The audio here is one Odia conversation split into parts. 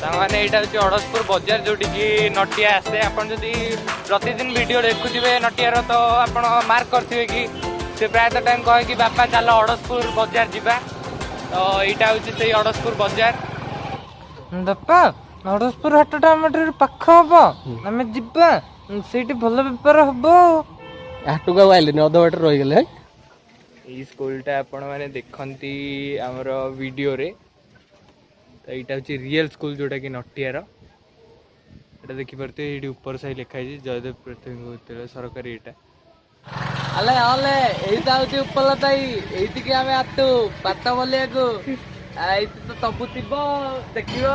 मैंने यहाँ हूँ अड़सपुर बजार जोटी की नटिया आसे आपन जदि प्रतिदिन वीडियो देखुवे नटियार तो आप मार्क करेंगे कि से प्रायतः टाइम कहे कि बापा चल अड़सपुर बजार जावा तो यहाँ हूँ से अड़सपुर बजार बापा अड़सपुर हाटटा आम पाख हम आम जा से भल बेपार हम हाटू का आइले अध बाट रहीगले ये स्कूलटा आपण मैंने देखती आमर वीडियो रे तो यहाँ हूँ रियल स्कूल जोटा कि नटियार ये देखिपे ये ऊपर साइड लिखाई जयदेव प्राथमिक विद्यालय सरकारी यहाँ अले अले एइटा होची उपलताई एइटिके आमे आतु पाता बोलियाको आइति तो तबु थिबो देखियो।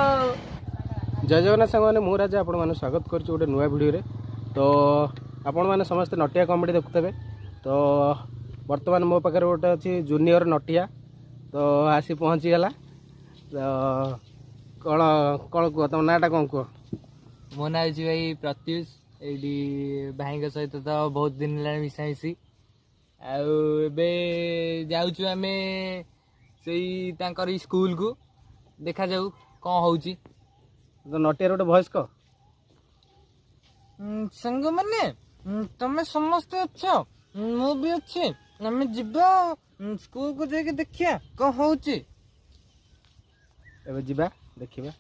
जय जगन्नाथ संग माने मु राजा आपण माने स्वागत करछु गोटे नुवा वीडियो रे। तो आपण माने समस्त नटिया कॉमेडी देखुतबे। तो वर्तमान मो पाखरे गोटे अछि जूनियर नटिया तो आसी पहुंची गला। तो कौन कौन कह तुम नाटा कौन कह मो ना भाई प्रत्युष ये भाई सहित तो बहुत दिन है मिसामिशी आउ आम से स्कूल को देखा जाऊ कौन हो तो नटियार गोटे भॉइस कह संग मैंने तमें समस्ते अच्छ मु भी अच्छे आम जीवा स्कूल को जाके देखिया कौन हो जीवा देखिबा।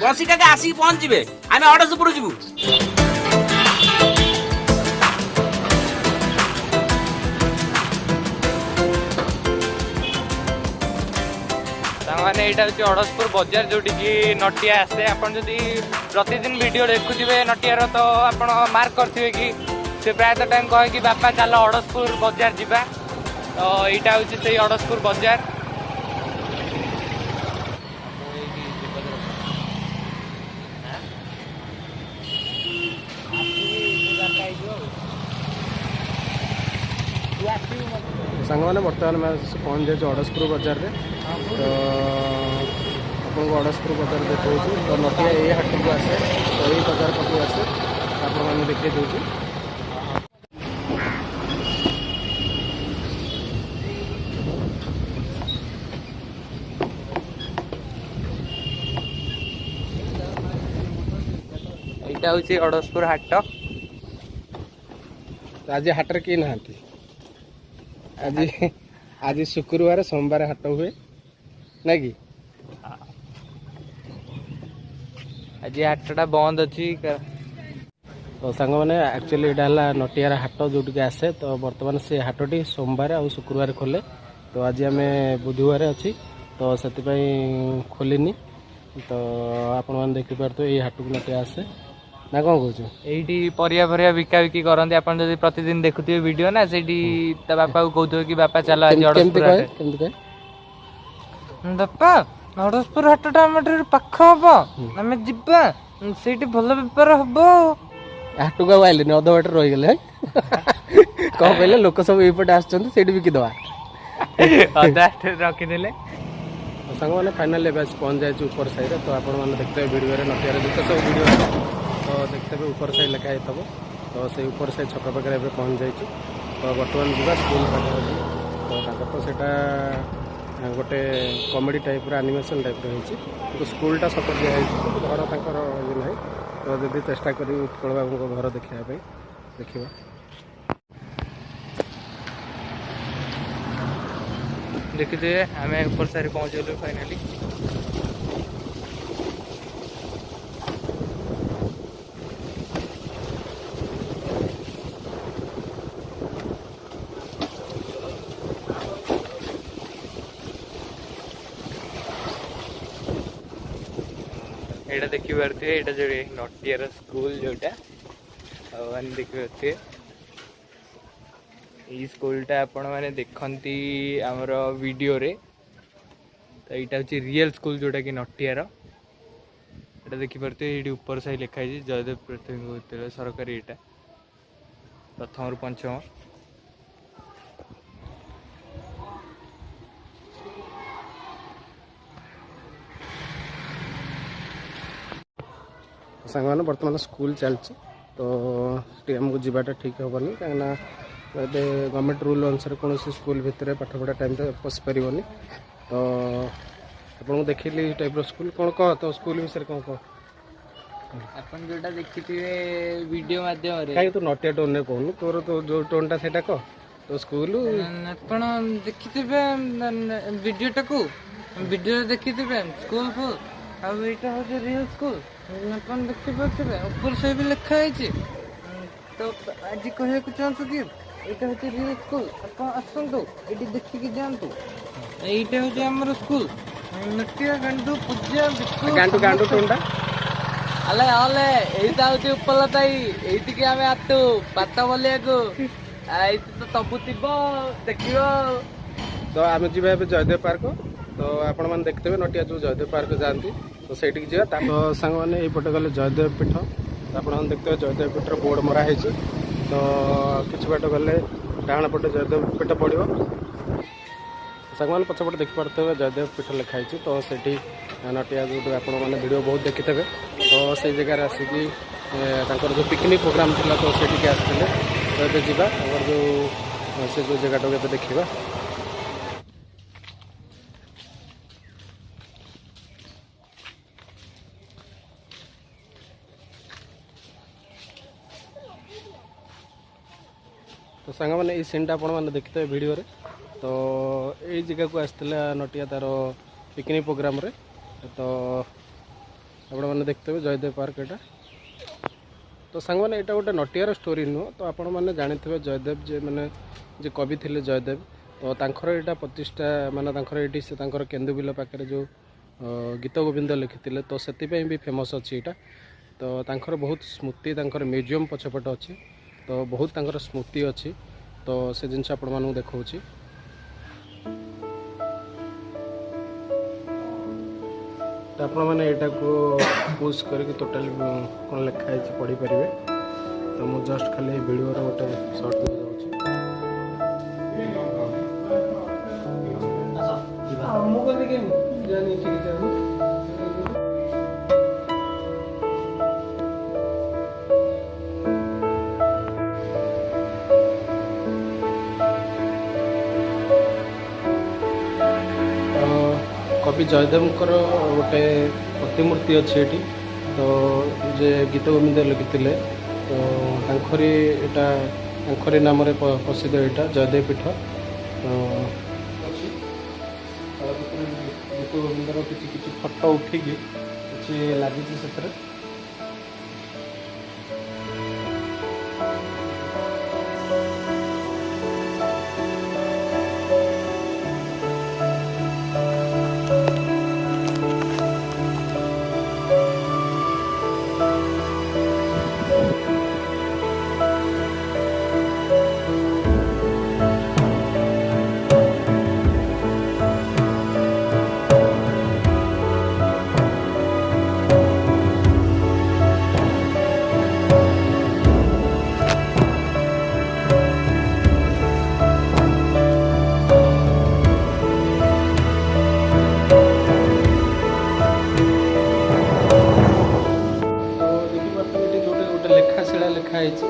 बसिटा आसिक पहुंचे आम अड़सपुर जीवु मैंने यहाँ हूँ अड़सपुर बजार जोटी की नटिया आसे आपन जदि प्रतिदिन वीडियो देखुवे नटियार तो आप मार्क करेंगे कि से प्रायतः टाइम कहे कि बापा चल अड़सपुर बजार जावा तो यहाँ हूँ से अड़सपुर बजार सांग मैंने बर्तमान में पहुँच जाए अड़सपुर बजार रे। तो आपको अड़सपुर बजार देखा तो नटिया ये हाट को आसे तो ये बजार पाक आसे आपने देखे दूसरी यहाँ हूँ अड़सपुर हाट आज हाट रे किए ना आज आज शुक्रवार सोमवार हाट हुए ना कि आज हाटटा बंद अच्छी तो सांग मैंने एक्चुअली यहाँ नटियार हाट जोटि आसे तो बर्तमान से हाटटी सोमवार और शुक्रवार खोले तो आज आम बुधवार अच्छी तो से खोलनी तो आपण मैंने देखिपार ये हाट को नटिया आसे ना कौन कह यही परिया बिका बिकी करते आप प्रतिदिन देखुवे वीडियो ना से बापा को कहते कि बापा चलो आज अड़सपुर बापा अड़सपुर हाटटा आम पाख हम आम जा से भल बेपार हम हाटू का आइले अध बाट रहीगले कौन कहले लोक सब यपटे आसते बिकिदवा अधा रखीदे सांग मैंने फाइनाल एवं पहुँच जाए ऊपर साइड तो आप देखते वीडियो नटियार जिते सब वीडियो तो देखते ऊपर साइड लिखाई थब तो से ऊपर साइड छक पाखे पहुँच जाइए तो बर्तमान जा स्कूल पाखे तो सेटा गोटे कॉमेडी टाइप एनिमेशन टाइप रही स्कूलटा सपोर्ट दिखाई घर तक ये ना तो जब चेष्टा करी उत्कल बाबू घर देखापी देखा देखिए आम ऊपर साइड पहुँचल फाइनाली ଏଇଟା ଦେଖିପାରୁଥିବେ, ଏଇଟା ଯୋଉ ନଟିଆର ସ୍କୁଲ ଯୋଉଟା ମାନେ ଦେଖିପାରୁଥିବେ। ଏଇ ସ୍କୁଲଟା ଆପଣ ମାନେ ଦେଖନ୍ତି ଆମର ଭିଡ଼ିଓରେ, ତ ଏଇଟା ହେଉଛି ରିଏଲ୍ ସ୍କୁଲ ଯୋଉଟାକି ନଟିଆର। ଏଇଟା ଦେଖିପାରୁଥିବେ, ଏଇଠି ଉପର ସାହି ଲେଖା ହେଇଛି ଜୟଦେବ ପ୍ରାଥମିକ ବିଦ୍ୟାଳୟ ସରକାରୀ, ଏଇଟା ପ୍ରଥମରୁ ପଞ୍ଚମ। ସାଙ୍ଗମାନେ ବର୍ତ୍ତମାନ ସ୍କୁଲ ଚାଲିଛି, ତ ସେଠି ଆମକୁ ଯିବାଟା ଠିକ୍ ହେବନି, କାହିଁକିନା ଏବେ ଗଭର୍ଣ୍ଣମେଣ୍ଟ ରୁଲ୍ ଅନୁସାରେ କୌଣସି ସ୍କୁଲ ଭିତରେ ପାଠପଢ଼ା ଟାଇମ୍ରେ ପଶିପାରିବନି। ତ ଆପଣଙ୍କୁ ଦେଖିଲି ଏଇ ଟାଇପ୍ର ସ୍କୁଲ କ'ଣ କହ, ତ ସ୍କୁଲ ବିଷୟରେ କ'ଣ କହ? ଆପଣ ଯୋଉଟା ଦେଖିଥିବେ ଭିଡ଼ିଓ ମାଧ୍ୟମରେ, କାହିଁକି ତୁ ନଟିଆ ଟୋନ୍ରେ କହୁନୁ, ତୋର ତ ଯେଉଁ ଟୋନ୍ଟା ସେଇଟା କହ। ତ ସ୍କୁଲ ଆପଣ ଦେଖିଥିବେ ଭିଡ଼ିଓଟାକୁ, ଭିଡ଼ିଓରେ ଦେଖିଥିବେ ସ୍କୁଲ ଫୁଲ, ଆଉ ଏଇଟା ହେଉଛି ରିଅଲ ସ୍କୁଲ। ଆପଣ ଦେଖିପାରୁଥିବେ ଉପର ସାହି ବି ଲେଖା ହେଇଛି। ତ ଆଜି କହିବାକୁ ଚାହୁଁଛୁ କି ଏଇଟା ହେଉଛି ରିଅଲ ସ୍କୁଲ, ଆପଣ ଆସନ୍ତୁ ଏଇଠି ଦେଖିକି ଯାଆନ୍ତୁ। ଏଇଟା ହେଉଛି ଆମର ସ୍କୁଲ ନଟିଆ ଗାଣ୍ଡୁ ପୂଜା ଗାଣ୍ଡୁ ଟୋନ୍ଟା ଆଲେ ଆଲେ ଏଇଟା ହେଉଛି ଉପଲତାଇ, ଏଇଠିକି ଆମେ ଆସୁ ପାଠ ବୋଲିବାକୁ। ଏଇଠି ତ ସବୁ ଥିବ ଦେଖିବ। ତ ଆମେ ଯିବା ଏବେ ଜୟଦେବ ପାର୍କ। ତ ଆପଣମାନେ ଦେଖିଥିବେ ନଟିଆ ଯେଉଁ ଜୟଦେବ ପାର୍କ ଯାଆନ୍ତି, ତ ସେଇଠିକି ଯିବା। ତ ସାଙ୍ଗମାନେ ଏଇପଟେ ଗଲେ ଜୟଦେବ ପୀଠ, ତ ଆପଣମାନେ ଦେଖିଥିବେ ଜୟଦେବ ପୀଠର ବୋର୍ଡ଼ ମରା ହେଇଛି। ତ କିଛି ବାଟ ଗଲେ ଡାହାଣ ପଟେ ଜୟଦେବ ପୀଠ ପଡ଼ିବ। ସାଙ୍ଗମାନେ ପଛପଟେ ଦେଖିପାରୁଥିବେ ଜୟଦେବ ପୀଠ ଲେଖା ହେଇଛି। ତ ସେଇଠି ନଟିଆ ଯେଉଁଠି ଆପଣମାନେ ଭିଡ଼ିଓ ବହୁତ ଦେଖିଥିବେ, ତ ସେଇ ଜାଗାରେ ଆସିକି ତାଙ୍କର ଯେଉଁ ପିକନିକ୍ ପ୍ରୋଗ୍ରାମ୍ ଥିଲା, ତ ସେଇଠିକି ଆସିଥିଲେ। ତ ଏବେ ଯିବା ତାଙ୍କର ସେ ଯେଉଁ ଜାଗାଟାକୁ ଏବେ ଦେଖିବା। ତ ସାଙ୍ଗମାନେ ଏଇ ସିନ୍ଟା ଆପଣମାନେ ଦେଖିଥିବେ ଭିଡ଼ିଓରେ। ତ ଏଇ ଜାଗାକୁ ଆସିଥିଲା ନଟିଆ ତାର ପିକନିକ୍ ପ୍ରୋଗ୍ରାମ୍ରେ। ତ ଆପଣମାନେ ଦେଖିଥିବେ ଜୟଦେବ ପାର୍କ ଏଇଟା। ତ ସାଙ୍ଗମାନେ ଏଇଟା ଗୋଟେ ନଟିଆର ଷ୍ଟୋରି ନୁହଁ, ତ ଆପଣମାନେ ଜାଣିଥିବେ ଜୟଦେବ ଯେ କବି ଥିଲେ ଜୟଦେବ, ତ ତାଙ୍କର ଏଇଟା ପ୍ରତିଷ୍ଠା, ମାନେ ତାଙ୍କର ଏଇଠି ସେ ତାଙ୍କର କେନ୍ଦୁବିଲ ପାଖରେ ଯେଉଁ ଗୀତ ଗୋବିନ୍ଦ ଲେଖିଥିଲେ, ତ ସେଥିପାଇଁ ବି ଫେମସ୍ ଅଛି ଏଇଟା। ତ ତାଙ୍କର ବହୁତ ସ୍ମୃତି, ତାଙ୍କର ମ୍ୟୁଜିୟମ୍ ପଛପଟେ ଅଛି, ତ ବହୁତ ତାଙ୍କର ସ୍ମୃତି ଅଛି। ତ ସେ ଜିନିଷ ଆପଣମାନଙ୍କୁ ଦେଖାଉଛି। ତ ଆପଣମାନେ ଏଇଟାକୁ ପୁସ୍ କରିକି ଟୋଟାଲି କ'ଣ ଲେଖା ହେଇଛି ପଢ଼ିପାରିବେ। ତ ମୁଁ ଜଷ୍ଟ ଖାଲି ଏଇ ଭିଡ଼ିଓର ଗୋଟେ ସର୍ଟ ନେଇଯାଉଛି। ମୁଁ କହିଲି କେମିତି ଜାଣି ଠିକ୍ ଜାଣି କବି ଜୟଦେବଙ୍କର ଗୋଟେ ପ୍ରତିମୂର୍ତ୍ତି ଅଛି ଏଠି। ତ ଯେ ଗୀତ ଗୋବିନ୍ଦ ଲେଖିଥିଲେ, ତ ତାଙ୍କରି ନାମରେ ପ୍ରସିଦ୍ଧ ଏଇଟା ଜୟଦେବ ପୀଠ। ତ ଗୀତ ଗୋବିନ୍ଦର କିଛି ଫଟୋ ଉଠିକି କିଛି ଲାଗିଛି ସେଥିରେ। ଲେଖା ହେଇଛି।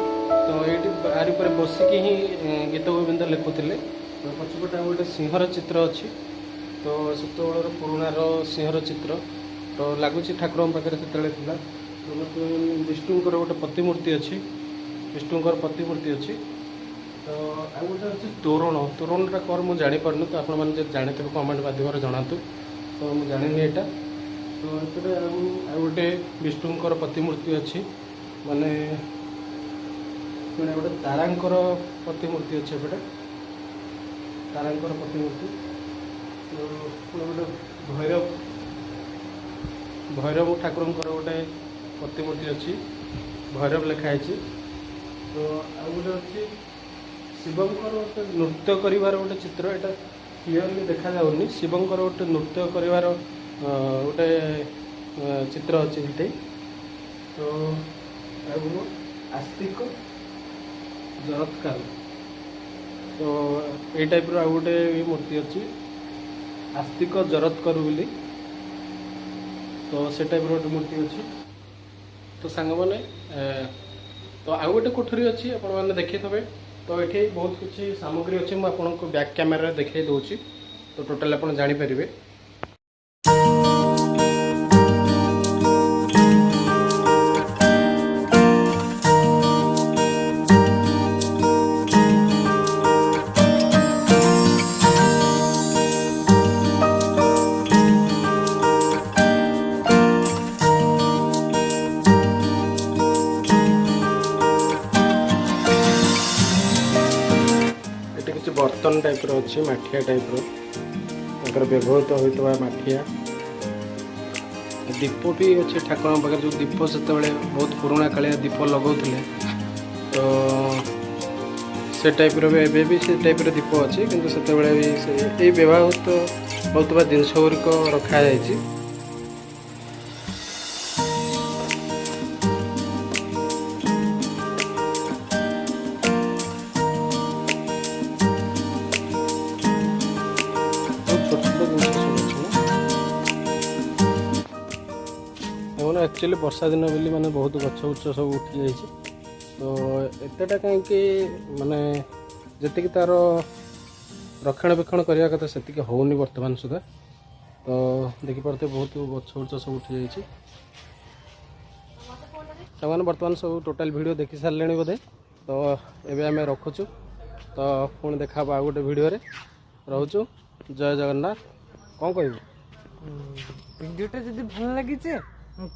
ତ ଏଇଠି ଆରି ଉପରେ ବସିକି ହିଁ ଗୀତ ଗୋବିନ୍ଦ ଲେଖୁଥିଲେ। ପଛପଟେ ଆଉ ଗୋଟେ ସିଂହର ଚିତ୍ର ଅଛି। ତ ସେତେବେଳର ପୁରୁଣାର ସିଂହର ଚିତ୍ର, ତ ଲାଗୁଛି ଠାକୁରଙ୍କ ପାଖରେ ସେତେବେଳେ ଥିଲା। ବିଷ୍ଣୁଙ୍କର ଗୋଟେ ପ୍ରତିମୂର୍ତ୍ତି ଅଛି, ତ ଆଉ ଗୋଟେ ଅଛି ତୋରଣଟା କ'ଣ ମୁଁ ଜାଣିପାରୁନି। ତ ଆପଣମାନେ ଯଦି ଜାଣିଥିବେ କମେଣ୍ଟ ମାଧ୍ୟମରେ ଜଣାନ୍ତୁ। ତ ମୁଁ ଜାଣିନି ଏଇଟା। ତ ଏପଟେ ଆଉ ଗୋଟେ ବିଷ୍ଣୁଙ୍କର ପ୍ରତିମୂର୍ତ୍ତି ଅଛି, ମାନେ ଗୋଟେ ତାରାଙ୍କର ପ୍ରତିମୂର୍ତ୍ତି ଅଛି ଏପଟେ, ତାରାଙ୍କର ପ୍ରତିମୂର୍ତ୍ତି। ଗୋଟେ ଭୈରବ ଭୈରବ ଠାକୁରଙ୍କର ଗୋଟେ ପ୍ରତିମୂର୍ତ୍ତି ଅଛି, ଭୈରବ ଲେଖା ହେଇଛି। ତ ଆଉ ଗୋଟେ ଅଛି ଶିବଙ୍କର ଗୋଟେ ନୃତ୍ୟ କରିବାର ଗୋଟେ ଚିତ୍ର, ଏଇଟା କ୍ଲିଅରଲି ଦେଖାଯାଉନି। ଶିବଙ୍କର ଗୋଟେ ନୃତ୍ୟ କରିବାର ଗୋଟେ ଚିତ୍ର ଅଛି ସେଠି। ତ ଆଉ ଆସ୍ତିକ ଜରତ୍କାର, ତ ଏଇ ଟାଇପ୍ର ଆଉ ଗୋଟେ ମୂର୍ତ୍ତି ଅଛି ଆସ୍ତିକ ଜରତ୍କର ବୋଲି, ତ ସେ ଟାଇପ୍ର ଗୋଟେ ମୂର୍ତ୍ତି ଅଛି। ତ ସାଙ୍ଗମାନେ ତ ଆଉ ଗୋଟେ କୋଠରୀ ଅଛି, ଆପଣମାନେ ଦେଖିଥିବେ। ତ ଏଠି ବହୁତ କିଛି ସାମଗ୍ରୀ ଅଛି, ମୁଁ ଆପଣଙ୍କୁ ବ୍ୟାକ୍ କ୍ୟାମେରାରେ ଦେଖାଇ ଦେଉଛି, ତ ଟୋଟାଲ୍ ଆପଣ ଜାଣିପାରିବେ। ଏଠି କିଛି ବର୍ତ୍ତନ ଟାଇପ୍ର ଅଛି, ମାଠିଆ ଟାଇପ୍ର, ତାଙ୍କର ବ୍ୟବହୃତ ହୋଇଥିବା ମାଠିଆ। ଦୀପ ବି ଅଛି ଠାକୁରଙ୍କ ପାଖରେ, ଯେଉଁ ଦୀପ ସେତେବେଳେ ବହୁତ ପୁରୁଣା କାଳିଆ ଦୀପ ଲଗାଉଥିଲେ, ତ ସେ ଟାଇପ୍ର ବି ଏବେ ବି ସେ ଟାଇପ୍ର ଦୀପ ଅଛି, କିନ୍ତୁ ସେତେବେଳେ ବି ଏଇ ବ୍ୟବହୃତ ହେଉଥିବା ଜିନିଷ ଗୁଡ଼ିକ ରଖାଯାଇଛି। एक्चुअली वर्षा दिन बोली माने बहुत गछ उच्च सब उठी जाइए, तो एतेटा कहीं माने जी तार रक्षणाबेक्षण करने कथा से होनी बर्तमान सुधा। तो देखिपे बहुत गछ उच्च सब उठी जाइए। से बर्तमान सब टोटाल वीडियो देखी सारे बोधे, तो एबे आम रखुचु। तो पुणी देखा आ गोटे वीडियो रोचु। जय जगन्नाथ। कौन कह वीडियोटा जदि भल लगी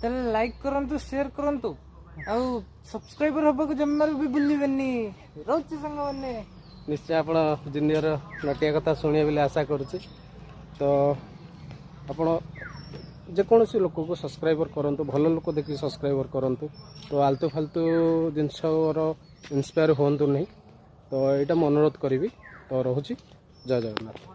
ताले लाइक करंतु, शेयर करंतु, आउ सब्सक्राइबर होबा को जम्मार भी भूलिबेनी। रोचि संग माने निश्चय आपण जूनियर नटिया कथा शुणे बोली आशा करुच्ची। तो आपण जेकोसी लोक को सब्सक्राइबर करंतु, भल लोक देखि सब्सक्राइबर करंतु। तो आलतू फालतू जिनसर इन्स्पायर होंतु नहीं। तो यहाँ मैं अनुरोध करी। तो रोची। जय जगन्नाथ।